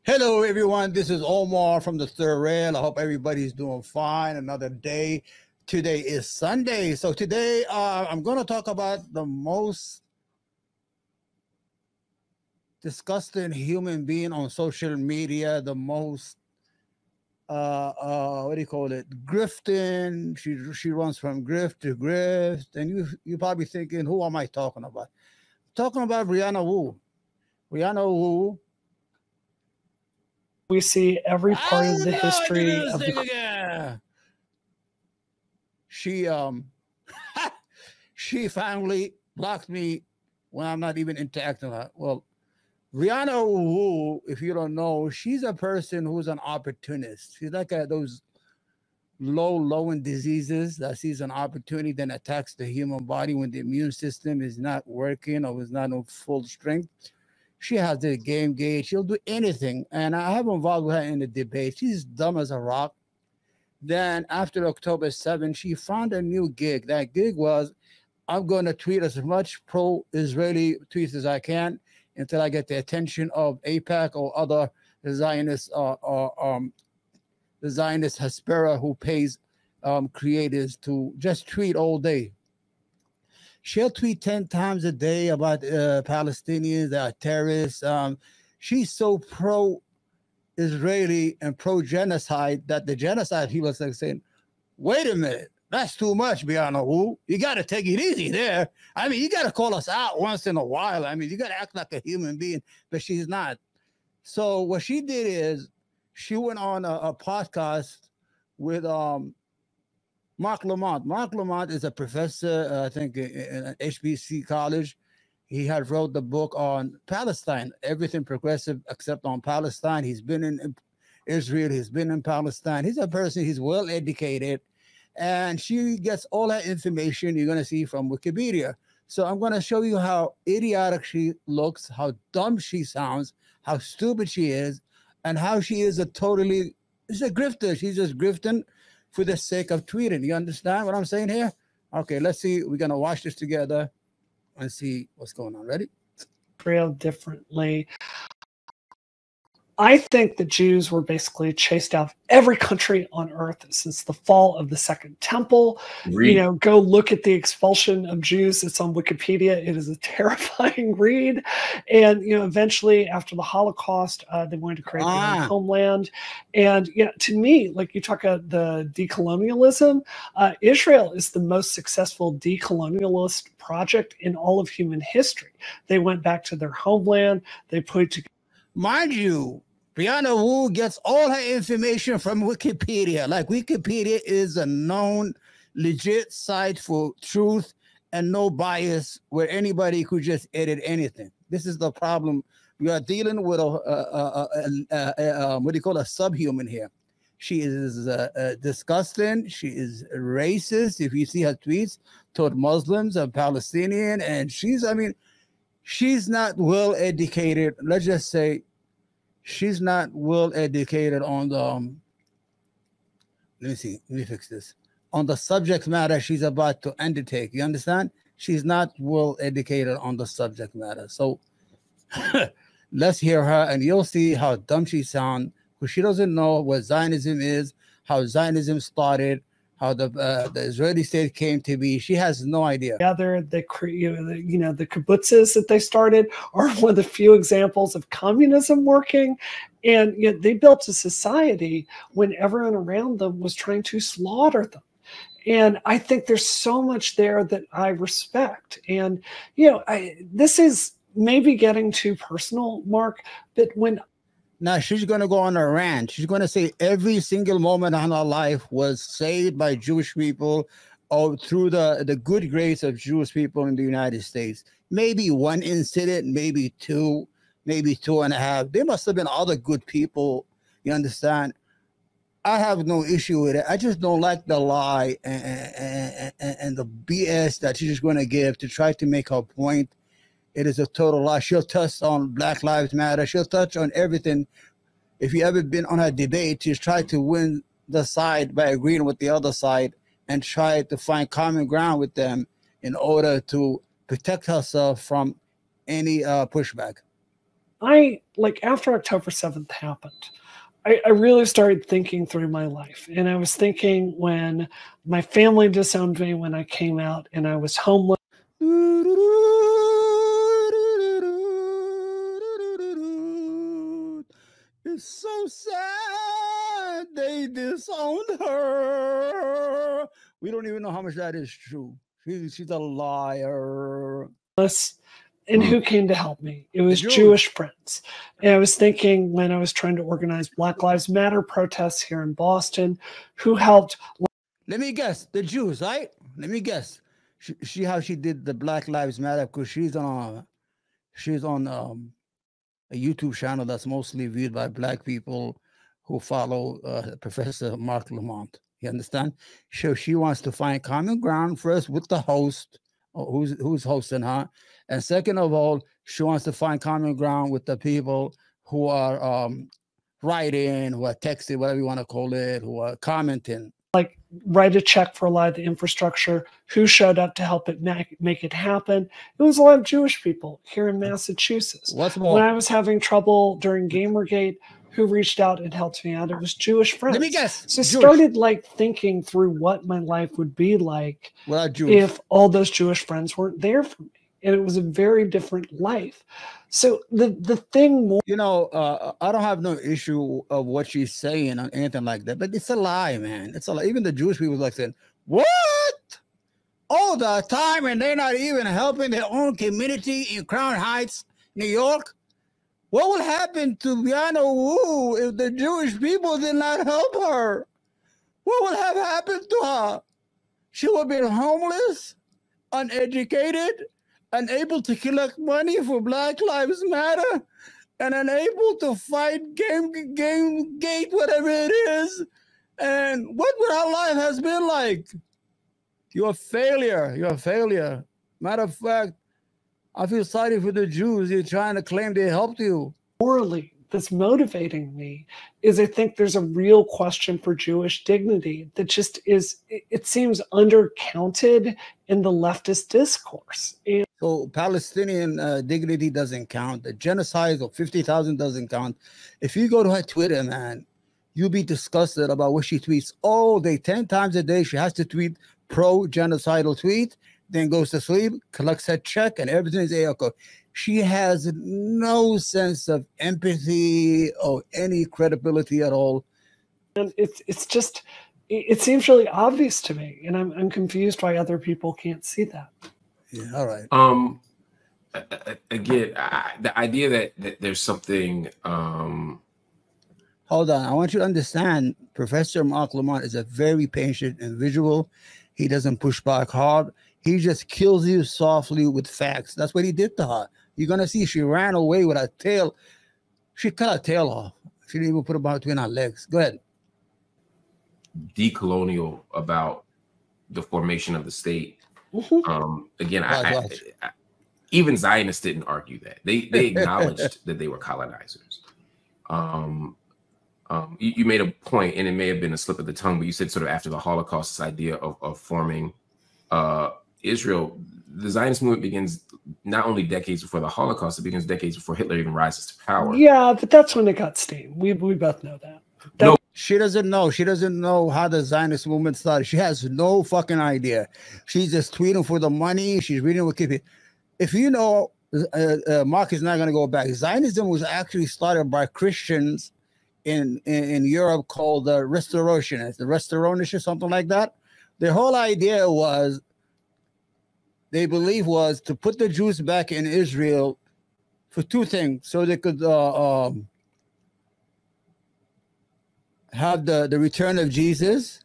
Hello, everyone. This is Omar from the Third Rail. I hope everybody's doing fine. Another day. Today is Sunday. So today I'm going to talk about the most disgusting human being on social media, the most, what do you call it? Grifting. She runs from grift to grift. And you're probably thinking, who am I talking about? I'm talking about Brianna Wu. Brianna Wu. We see every part of the history of the... She finally blocked me when I'm not even interacting with her. Well, Brianna Wu, if you don't know, she's a person who's an opportunist. She's like those low-end diseases that sees an opportunity, then attacks the human body when the immune system is not working or is not in full strength. She has the game gauge. She'll do anything. And I have involved with her in the debate. She's dumb as a rock. Then after October 7th, she found a new gig. That gig was, I'm going to tweet as much pro-Israeli tweets as I can until I get the attention of AIPAC or other Zionist the Zionist Hespera who pays creators to just tweet all day. She'll tweet 10 times a day about Palestinians that are terrorists. She's so pro-Israeli and pro-genocide that the genocide people are saying, wait a minute, that's too much, Brianna Wu. You got to take it easy there. I mean, you got to call us out once in a while. I mean, you got to act like a human being, but she's not. So what she did is she went on a podcast with Marc Lamint. Marc Lamint is a professor, I think, in HBC college. He had wrote the book on Palestine, everything progressive except on Palestine. He's been in Israel. He's been in Palestine. He's a person, he's well educated. And she gets all that information you're going to see from Wickapedia. So I'm going to show you how idiotic she looks, how dumb she sounds, how stupid she is, and how she is she's a grifter. She's just grifting for the sake of tweeting. You understand what I'm saying here? Okay, let's see. We're going to watch this together and see what's going on. Ready? Real differently. I think the Jews were basically chased out of every country on earth since the fall of the Second Temple. You know, go look at the expulsion of Jews. It's on Wikipedia. It is a terrifying read. And, you know, eventually after the Holocaust, they wanted to create their own homeland. And, you know, to me, like you talk about the decolonialism, Israel is the most successful decolonialist project in all of human history. They went back to their homeland. They put together. Mind you, Brianna Wu gets all her information from Wikipedia. Like, Wikipedia is a known, legit site for truth and no bias where anybody could just edit anything. This is the problem. We are dealing with what do you call a subhuman here. She is disgusting. She is racist. If you see her tweets toward Muslims and Palestinian, and she's not well educated. Let's just say she's not well educated on the let me fix this. On the subject matter she's about to undertake. You understand? She's not well educated on the subject matter. So let's hear her and you'll see how dumb she sounds, because she doesn't know what Zionism is, how Zionism started, how the Israeli state came to be. She has no idea. Together, the kibbutzes that they started are one of the few examples of communism working. And you know, they built a society when everyone around them was trying to slaughter them. And I think there's so much there that I respect. And, you know, this is maybe getting too personal, Mark, but when now she's going to go on a rant. She's going to say every single moment in her life was saved by Jewish people or through the good grace of Jewish people in the United States. Maybe one incident, maybe two, maybe 2.5. There must have been other good people. You understand? I have no issue with it. I just don't like the lie and the BS that she's going to give to try to make her point. It is a total lie. She'll touch on Black Lives Matter. She'll touch on everything. If you ever been on a debate, she's tried to win the side by agreeing with the other side and try to find common ground with them in order to protect herself from any pushback? After October 7th happened, I really started thinking through my life. And I was thinking when my family disowned me, when I came out and I was homeless. It's so sad they disowned her. We don't even know how much that is true. She's a liar. And who came to help me? It was Jewish friends. And I was thinking when I was trying to organize Black Lives Matter protests here in Boston, who helped? Let me guess. The Jews, right? Let me guess. She how she did the Black Lives Matter, because she's on a YouTube channel that's mostly viewed by Black people who follow Professor Marc Lamint. You understand? So she wants to find common ground first with the host, who's hosting her, and second of all, she wants to find common ground with the people who are writing, who are texting, whatever you want to call it, who are commenting. Write a check for a lot of the infrastructure. Who showed up to help it make it happen? It was a lot of Jewish people here in Massachusetts. What's more? When I was having trouble during Gamergate, who reached out and helped me out? It was Jewish friends. Let me guess. So I started thinking through what my life would be like if all those Jewish friends weren't there for me. And it was a very different life. So the thing more, I don't have no issue of what she's saying or anything like that, but it's a lie, man. It's a lie. Even the Jewish people saying, what? All the time, and they're not even helping their own community in Crown Heights, New York? What will happen to Brianna Wu if the Jewish people did not help her? What would have happened to her? She would have been homeless, uneducated, unable to collect money for Black Lives Matter, and unable to fight Gamegate, whatever it is. And what would our life has been like? You're a failure. You're a failure. Matter of fact, I feel sorry for the Jews. You're trying to claim they helped you. Morally, that's motivating me is I think there's a real question for Jewish dignity that just is, it seems undercounted in the leftist discourse. And so Palestinian dignity doesn't count. The genocide of 50,000 doesn't count. If you go to her Twitter, man, you'll be disgusted about what she tweets all day, 10 times a day. She has to tweet pro-genocidal tweet, then goes to sleep, collects her check, and everything is A-OK. She has no sense of empathy or any credibility at all. And it's just, it seems really obvious to me, and I'm confused why other people can't see that. Yeah, all right. Again, the idea that there's something. Hold on, I want you to understand. Professor Marc Lamint is a very patient individual. He doesn't push back hard. He just kills you softly with facts. That's what he did to her. You're gonna see she ran away with her tail. She cut her tail off. She didn't even put it between her legs. Go ahead. Decolonial about the formation of the state. Again, even Zionists didn't argue that. They acknowledged that they were colonizers. You made a point, and it may have been a slip of the tongue, but you said sort of after the Holocaust, this idea of forming Israel. The Zionist movement begins not only decades before the Holocaust, it begins decades before Hitler even rises to power. Yeah, but that's when it got steam. We both know that. No. She doesn't know. She doesn't know how the Zionist movement started. She has no fucking idea. She's just tweeting for the money. She's reading Wikipedia. If you know, Mark is not going to go back. Zionism was actually started by Christians in Europe called the Restorationists, the Restorationists or something like that. The whole idea was, they believe, was to put the Jews back in Israel for two things, so they could have the return of Jesus,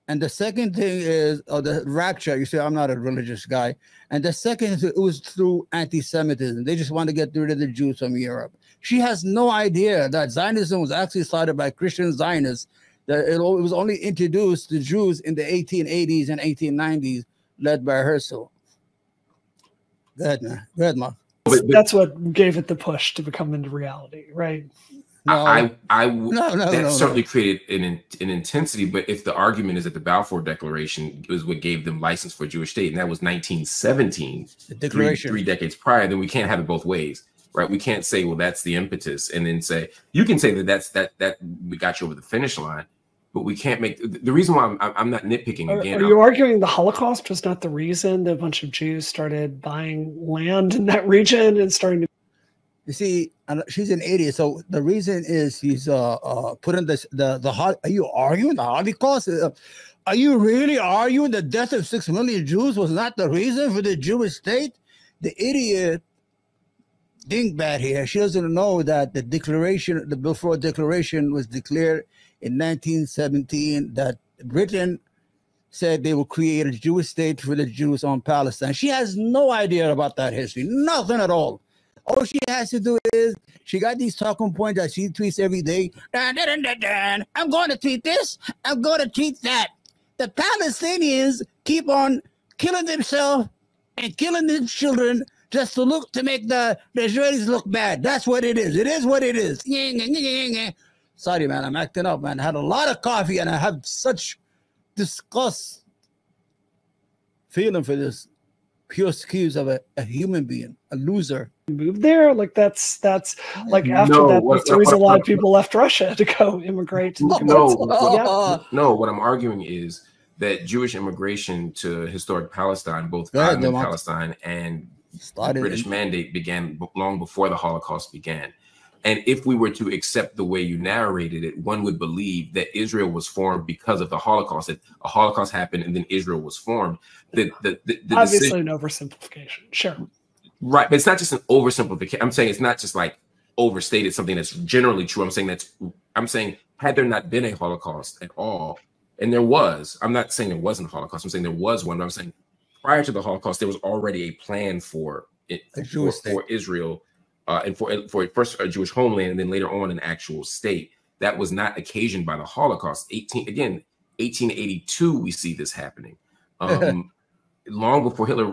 and the second thing is the rapture. You say I'm not a religious guy, and the second is, it was through anti-Semitism. They just want to get rid of the Jews from Europe. She has no idea that Zionism was actually started by Christian Zionists. That it was only introduced to Jews in the 1880s and 1890s, led by Herzl. Go ahead, man. Go ahead, Mark. That's what gave it the push to become into reality, right? That certainly created an intensity. But if the argument is that the Balfour Declaration was what gave them license for a Jewish state, and that was 1917, the declaration, three decades prior, then we can't have it both ways, right? We can't say, well, that's the impetus, and then say you can say that we got you over the finish line, but we can't make the reason why I'm not nitpicking again. Are you arguing the Holocaust was not the reason that a bunch of Jews started buying land in that region and starting to? You see, she's an idiot. So the reason is he's putting the are you arguing the Holocaust? Are you really arguing the death of 6 million Jews was not the reason for the Jewish state? The idiot dingbat here, she doesn't know that the declaration, the Balfour Declaration, was declared in 1917, that Britain said they will create a Jewish state for the Jews on Palestine. She has no idea about that history, nothing at all. All she has to do is she got these talking points that she tweets every day. I'm going to tweet this. I'm going to tweet that. The Palestinians keep on killing themselves and killing their children just to make the Israelis look bad. That's what it is. It is what it is. Sorry, man. I'm acting up, man. I had a lot of coffee and I have such disgust feeling for this pure excuse of a human being, a loser. Move there, like that's like after that's the reason a lot of people left Russia to go immigrate. No, what I'm arguing is that Jewish immigration to historic Palestine, both Palestine and British mandate, began long before the Holocaust began. And if we were to accept the way you narrated it, one would believe that Israel was formed because of the Holocaust, that a Holocaust happened and then Israel was formed. Obviously an oversimplification, sure. Right, but it's not just an oversimplification. I'm saying it's not just like overstated something that's generally true. I'm saying had there not been a Holocaust at all, and there was, I'm not saying there wasn't a Holocaust, I'm saying there was one, but I'm saying prior to the Holocaust, there was already a plan for it, for Israel, and for first a Jewish homeland, and then later on an actual state. That was not occasioned by the Holocaust. 1882, we see this happening. Long before Hitler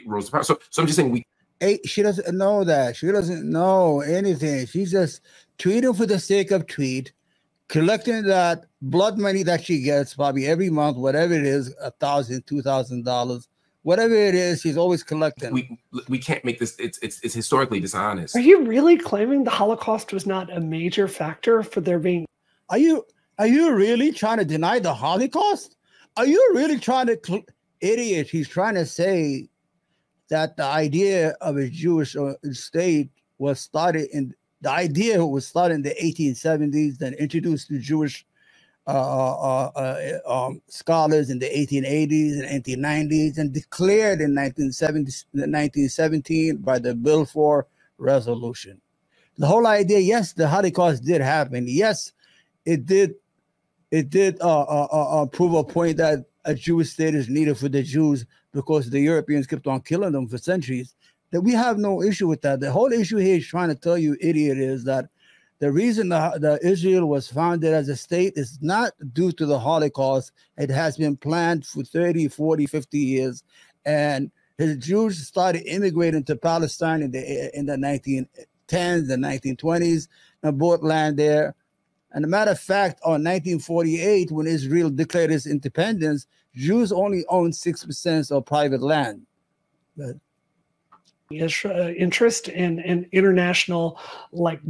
rose to power. So I'm just saying she doesn't know that. She doesn't know anything. She's just tweeting for the sake of tweet, collecting that blood money that she gets probably every month, whatever it is, $1,000, $2,000, whatever it is, she's always collecting. We can't make this. It's historically dishonest. Are you really claiming the Holocaust was not a major factor for there being? Are you really trying to deny the Holocaust? Are you really trying to? Idiot, he's trying to say that the idea of a Jewish state was started in the 1870s, then introduced to Jewish scholars in the 1880s and 1890s, and declared in 1917 by the Balfour Resolution. The whole idea, yes, the Holocaust did happen. Yes, it did prove a point that a Jewish state is needed for the Jews because the Europeans kept on killing them for centuries. That we have no issue with that. The whole issue here is trying to tell you, idiot, is that the reason that Israel was founded as a state is not due to the Holocaust. It has been planned for 30, 40, 50 years. And the Jews started immigrating to Palestine in the 1910s, the 1920s, and bought land there. And a matter of fact, on 1948, when Israel declared its independence, Jews only owned 6% of private land. But interest in international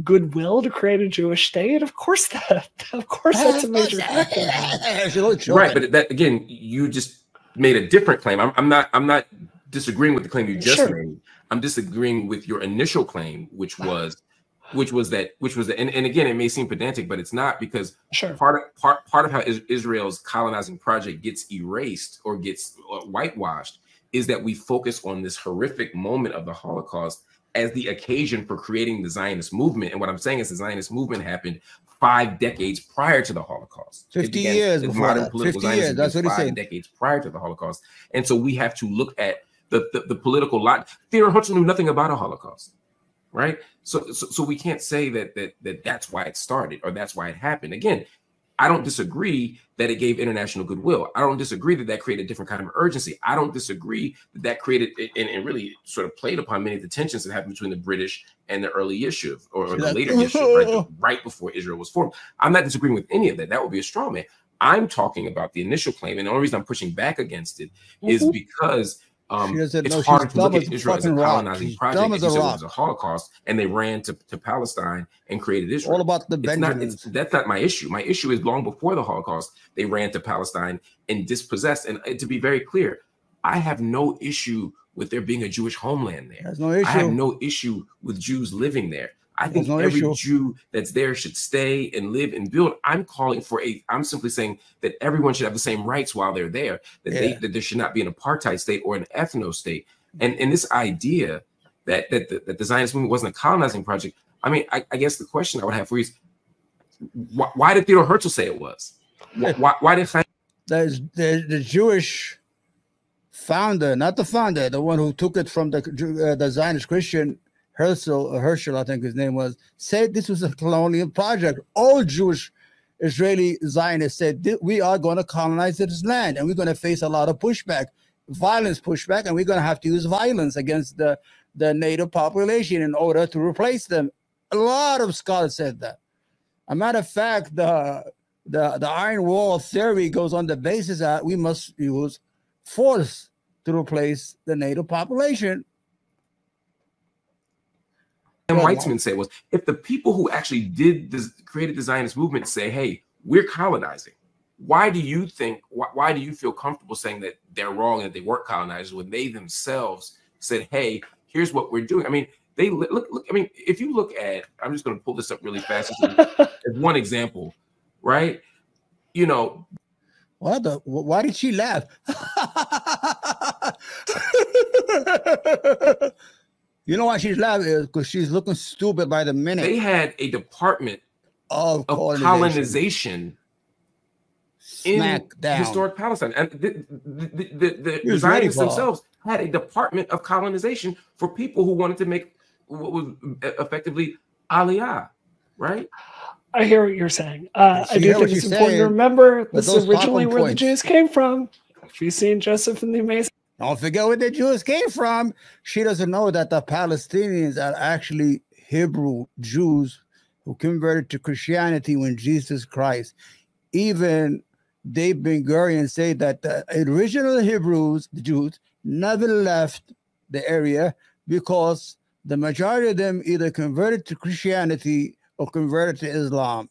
goodwill to create a Jewish state. Of course, that's a major factor. Right, but that again, you just made a different claim. I'm not disagreeing with the claim you just made. I'm disagreeing with your initial claim, which was that, and again, it may seem pedantic, but it's not, because part of how Israel's colonizing project gets erased or gets whitewashed is that we focus on this horrific moment of the Holocaust as the occasion for creating the Zionist movement. And what I'm saying is the Zionist movement happened 5 decades prior to the Holocaust. 50 years before that. 50 years, that's what he's saying. 5 decades prior to the Holocaust. And so we have to look at the political lot. Theodore Herzl knew nothing about a Holocaust. Right, so we can't say that that's why it started or that's why it happened. Again, I don't disagree that it gave international goodwill. I don't disagree that that created a different kind of urgency. I don't disagree that that created and really sort of played upon many of the tensions that happened between the British and the early issue or the later issue, right before Israel was formed. I'm not disagreeing with any of that. That would be a straw man. I'm talking about the initial claim, and the only reason I'm pushing back against it is because it's hard to look at Israel as a colonizing project. It was a Holocaust, and they ran to Palestine and created Israel. All about the Benjamins. That's not my issue. My issue is long before the Holocaust, they ran to Palestine and dispossessed. And to be very clear, I have no issue with there being a Jewish homeland there. There's no issue. I have no issue with Jews living there. I think every Jew that's there should stay and live and build. I'm simply saying that everyone should have the same rights while they're there, that there should not be an apartheid state or an ethno state. And this idea that the Zionist movement wasn't a colonizing project, I mean, I guess the question I would have for you is, why did Theodore Herzl say it was? Why did the Jewish founder, not the founder, the one who took it from the Zionist Christian, Herschel, I think his name was, said this was a colonial project. All Jewish Israeli Zionists said we are going to colonize this land, and we're going to face a lot of pushback, violence pushback, and we're going to have to use violence against the native population in order to replace them. A lot of scholars said that. A matter of fact, the Iron Wall theory goes on the basis that we must use force to replace the native population. And Weitzman said was, if the people who actually created the Zionist movement say, hey, we're colonizing, why do you feel comfortable saying that they're wrong and that they weren't colonizers when they themselves said, hey, here's what we're doing? I mean, they look, I mean, if you look at, I'm just going to pull this up really fast as one example, right? You know, why did she laugh? You know why she's laughing? Is because she's looking stupid by the minute. They had a department of colonization in historic Palestine. And the Zionists themselves had a department of colonization for people who wanted to make what was effectively aliyah, right? I hear what you're saying. I do think it's important to remember this is originally where the Jews came from. If you've seen Joseph and the Amazing. Don't forget where the Jews came from. She doesn't know that the Palestinians are actually Hebrew Jews who converted to Christianity when Jesus Christ. Even Dave Ben-Gurion said that the original Hebrews, the Jews, never left the area because the majority of them either converted to Christianity or converted to Islam.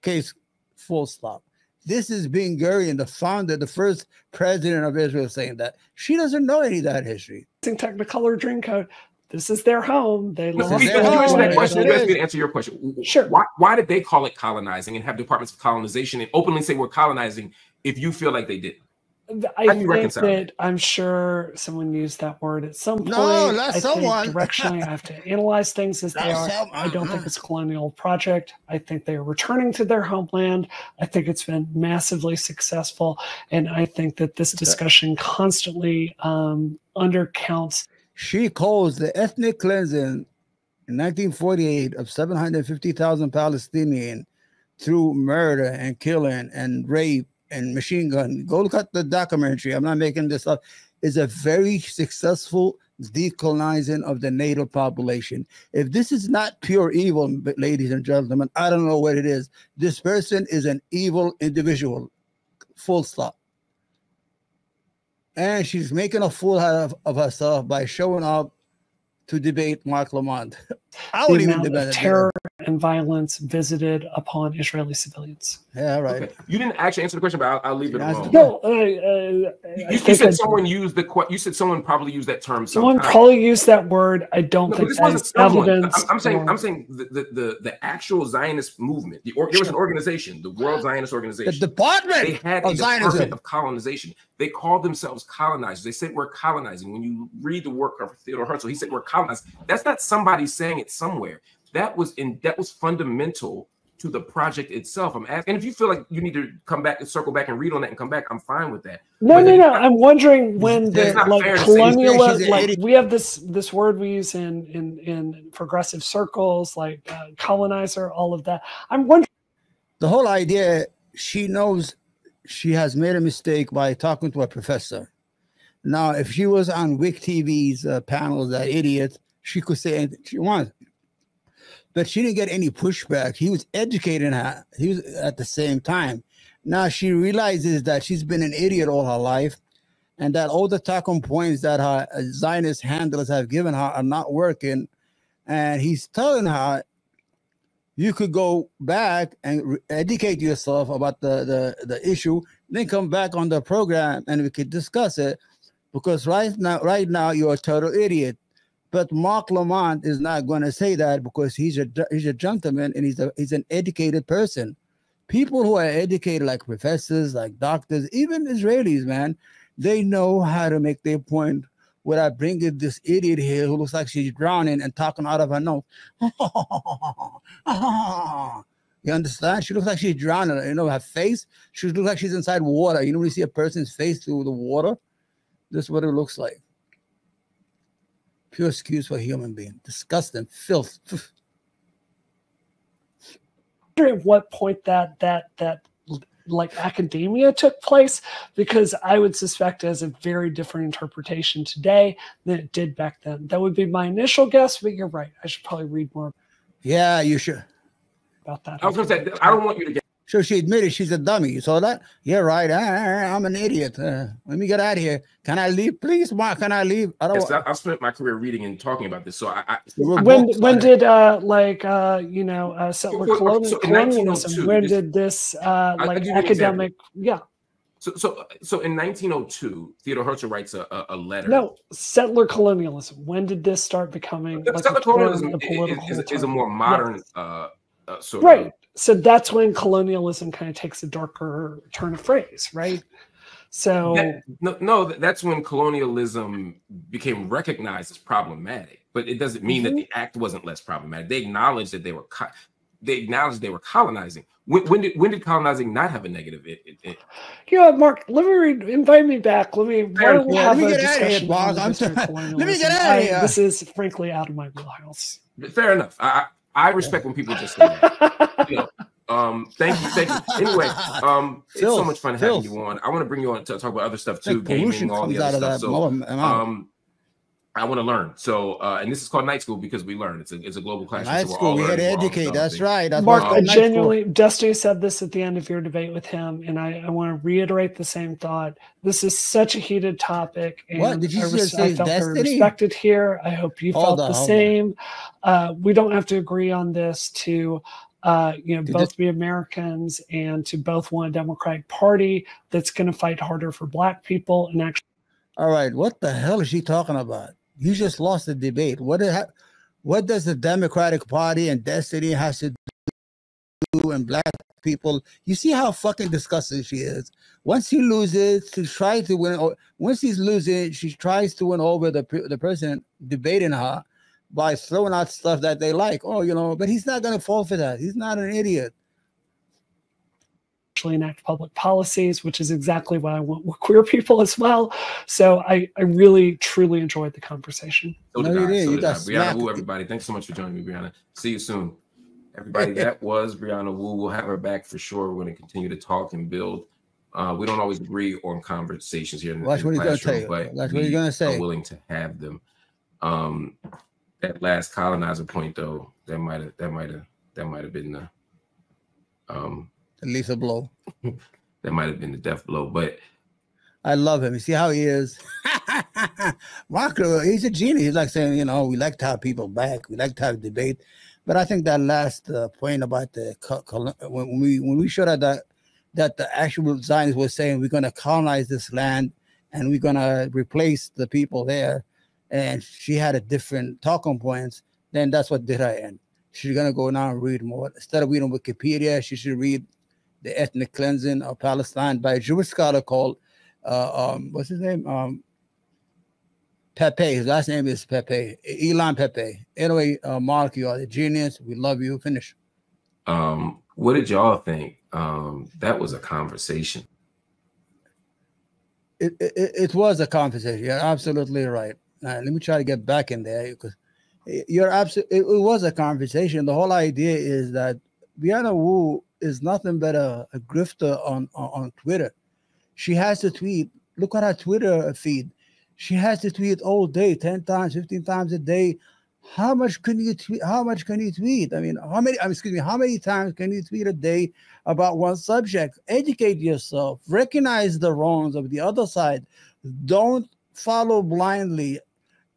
Case full stop. This is Ben-Gurion, the founder, the first president of Israel, saying that. She doesn't know any of that history. Technicolor Dreamcoat. This is their home. They lost their home. You asked me to answer your question. Sure. Why did they call it colonizing and have departments of colonization and openly say we're colonizing if you feel like they didn't? I think that I'm sure someone used that word at some point. No, not someone. Directionally, I have to analyze things as they are. I don't think it's a colonial project. I think they are returning to their homeland. I think it's been massively successful. And I think that this discussion constantly undercounts. She calls the ethnic cleansing in 1948 of 750,000 Palestinians through murder and killing and rape and machine gun. Go look at the documentary. I'm not making this up. Is a very successful decolonizing of the native population. If this is not pure evil, ladies and gentlemen, I don't know what it is. This person is an evil individual. Full stop. And she's making a fool out of herself by showing up to debate Marc Lamint. I would even debate terror and violence visited upon Israeli civilians. Yeah, right. Okay. You didn't actually answer the question, but I'll leave it alone. No, you said someone used you said someone probably used that term. Someone probably used that word. I don't think that's evidence. I'm saying the actual Zionist movement. There was an organization, the World Zionist Organization. The department. They had a department of colonization. They called themselves colonizers. They said we're colonizing. When you read the work of Theodore Herzl, he said we're colonizing. That's not somebody saying it somewhere. That was fundamental to the project itself. I'm asking, and if you feel like you need to come back and circle back and read on that and come back, I'm fine with that. No. I'm wondering when the colonial, we have this word we use in progressive circles, like colonizer, all of that. I'm wondering. The whole idea she knows she has made a mistake by talking to a professor. Now, if she was on Wick TV's panels, that idiot, she could say anything she wants. But she didn't get any pushback. He was educating her. He was at the same time. Now she realizes that she's been an idiot all her life, and that all the talking points that her Zionist handlers have given her are not working. And he's telling her, you could go back and educate yourself about the issue, then come back on the program and we could discuss it. Because right now you're a total idiot. But Marc Lamint is not going to say that because he's a gentleman and he's an educated person. People who are educated, like professors, like doctors, even Israelis, man, they know how to make their point without bringing this idiot here who looks like she's drowning and talking out of her nose. You understand? She looks like she's drowning. You know, her face, she looks like she's inside water. You know, when you see a person's face through the water, this is what it looks like. Pure excuse for a human being. Disgusting. Filth. At what point that like academia took place, because I would suspect it has a very different interpretation today than it did back then. That would be my initial guess, but you're right. I should probably read more. Yeah, you should. About that. I was going to say, I don't want you to get. So she admitted she's a dummy. You saw that? Yeah, right. I'm an idiot. Let me get out of here. Can I leave, please, Mark? Can I leave? I spent my career reading and talking about this. So when did settler colonialism? When did this academic? Yeah. So in 1902, Theodore Herzl writes a letter. No, settler colonialism. When did this start becoming? Settler colonialism is a more modern sort right. of. So that's when colonialism kind of takes a darker turn of phrase, right? So that's when colonialism became recognized as problematic. But it doesn't mean that the act wasn't less problematic. They acknowledged that they were colonizing. When did colonizing not have a negative? You know what, Mark? Invite me back. Let me get out of here, Mark. Let me get out of here. This is frankly out of my wheelhouse. Fair enough. I respect when people just say that. Thank you. Anyway, it's so much fun having you on. I want to bring you on to talk about other stuff too, gaming, all the other stuff. So, I want to learn. So, and this is called Night School because we learn. It's a global class. Night School. We had to educate. That's right. That's Mark, I genuinely, Destiny said this at the end of your debate with him, and I want to reiterate the same thought. This is such a heated topic, and what did you I felt very respected here. I hope you felt the same. We don't have to agree on this to both be Americans and to both want a Democratic Party that's going to fight harder for Black people and actually. All right, what the hell is she talking about? You just lost the debate. What does the Democratic Party and Destiny has to do and Black people? You see how fucking disgusting she is. Once she loses, she tries to win. Once she's losing, she tries to win over the person debating her by throwing out stuff that they like. But he's not going to fall for that. He's not an idiot. Enact public policies, which is exactly what I want with queer people as well. So I really, truly enjoyed the conversation. Brianna Wu, everybody. Thanks so much for joining me, Brianna. See you soon. Everybody, that was Brianna Wu. We'll have her back for sure. We're going to continue to talk and build. We don't always agree on conversations here in the classroom, but we are willing to have them. That last colonizer point, though, that might have been the lethal blow. That might have been the death blow, but I love him. You see how he is? Mark, he's a genius. He's like saying, we like to have people back. We like to have debate. But I think that last point about when we showed that the actual Zionists were saying we're going to colonize this land and we're going to replace the people there, and she had a different talking points, then that's what did her in. She's going to go now and read more. Instead of reading Wikipedia, she should read The Ethnic Cleansing of Palestine by a Jewish scholar called, what's his name? Pepe. His last name is Pepe. Elon Pepe. Anyway, Mark, you are the genius. We love you. Finish. What did y'all think? That was a conversation. It was a conversation. You're absolutely right. Let me try to get back in there because you're absolutely. It was a conversation. The whole idea is that Brianna Wu is nothing but a grifter on Twitter. She has to tweet. Look at her Twitter feed. She has to tweet all day, 10 times, 15 times a day. How much can you tweet? How much can you tweet? I mean, how many times can you tweet a day about one subject? Educate yourself. Recognize the wrongs of the other side. Don't follow blindly.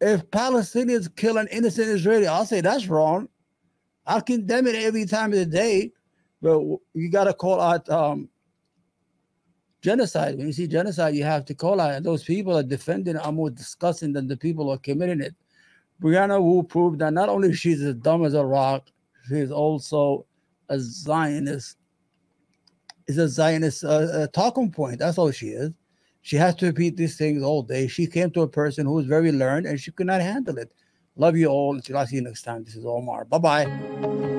If Palestinians kill an innocent Israeli, I'll say that's wrong. I'll condemn it every time of the day. But you got to call out genocide. When you see genocide, you have to call out. And those people are defending it are more disgusting than the people who are committing it. Brianna Wu proved that not only she's as dumb as a rock, she's also a Zionist. Is a Zionist talking point. That's all she is. She has to repeat these things all day. She came to a person who was very learned, and she could not handle it. Love you all. Until I see you next time. This is Omar. Bye-bye.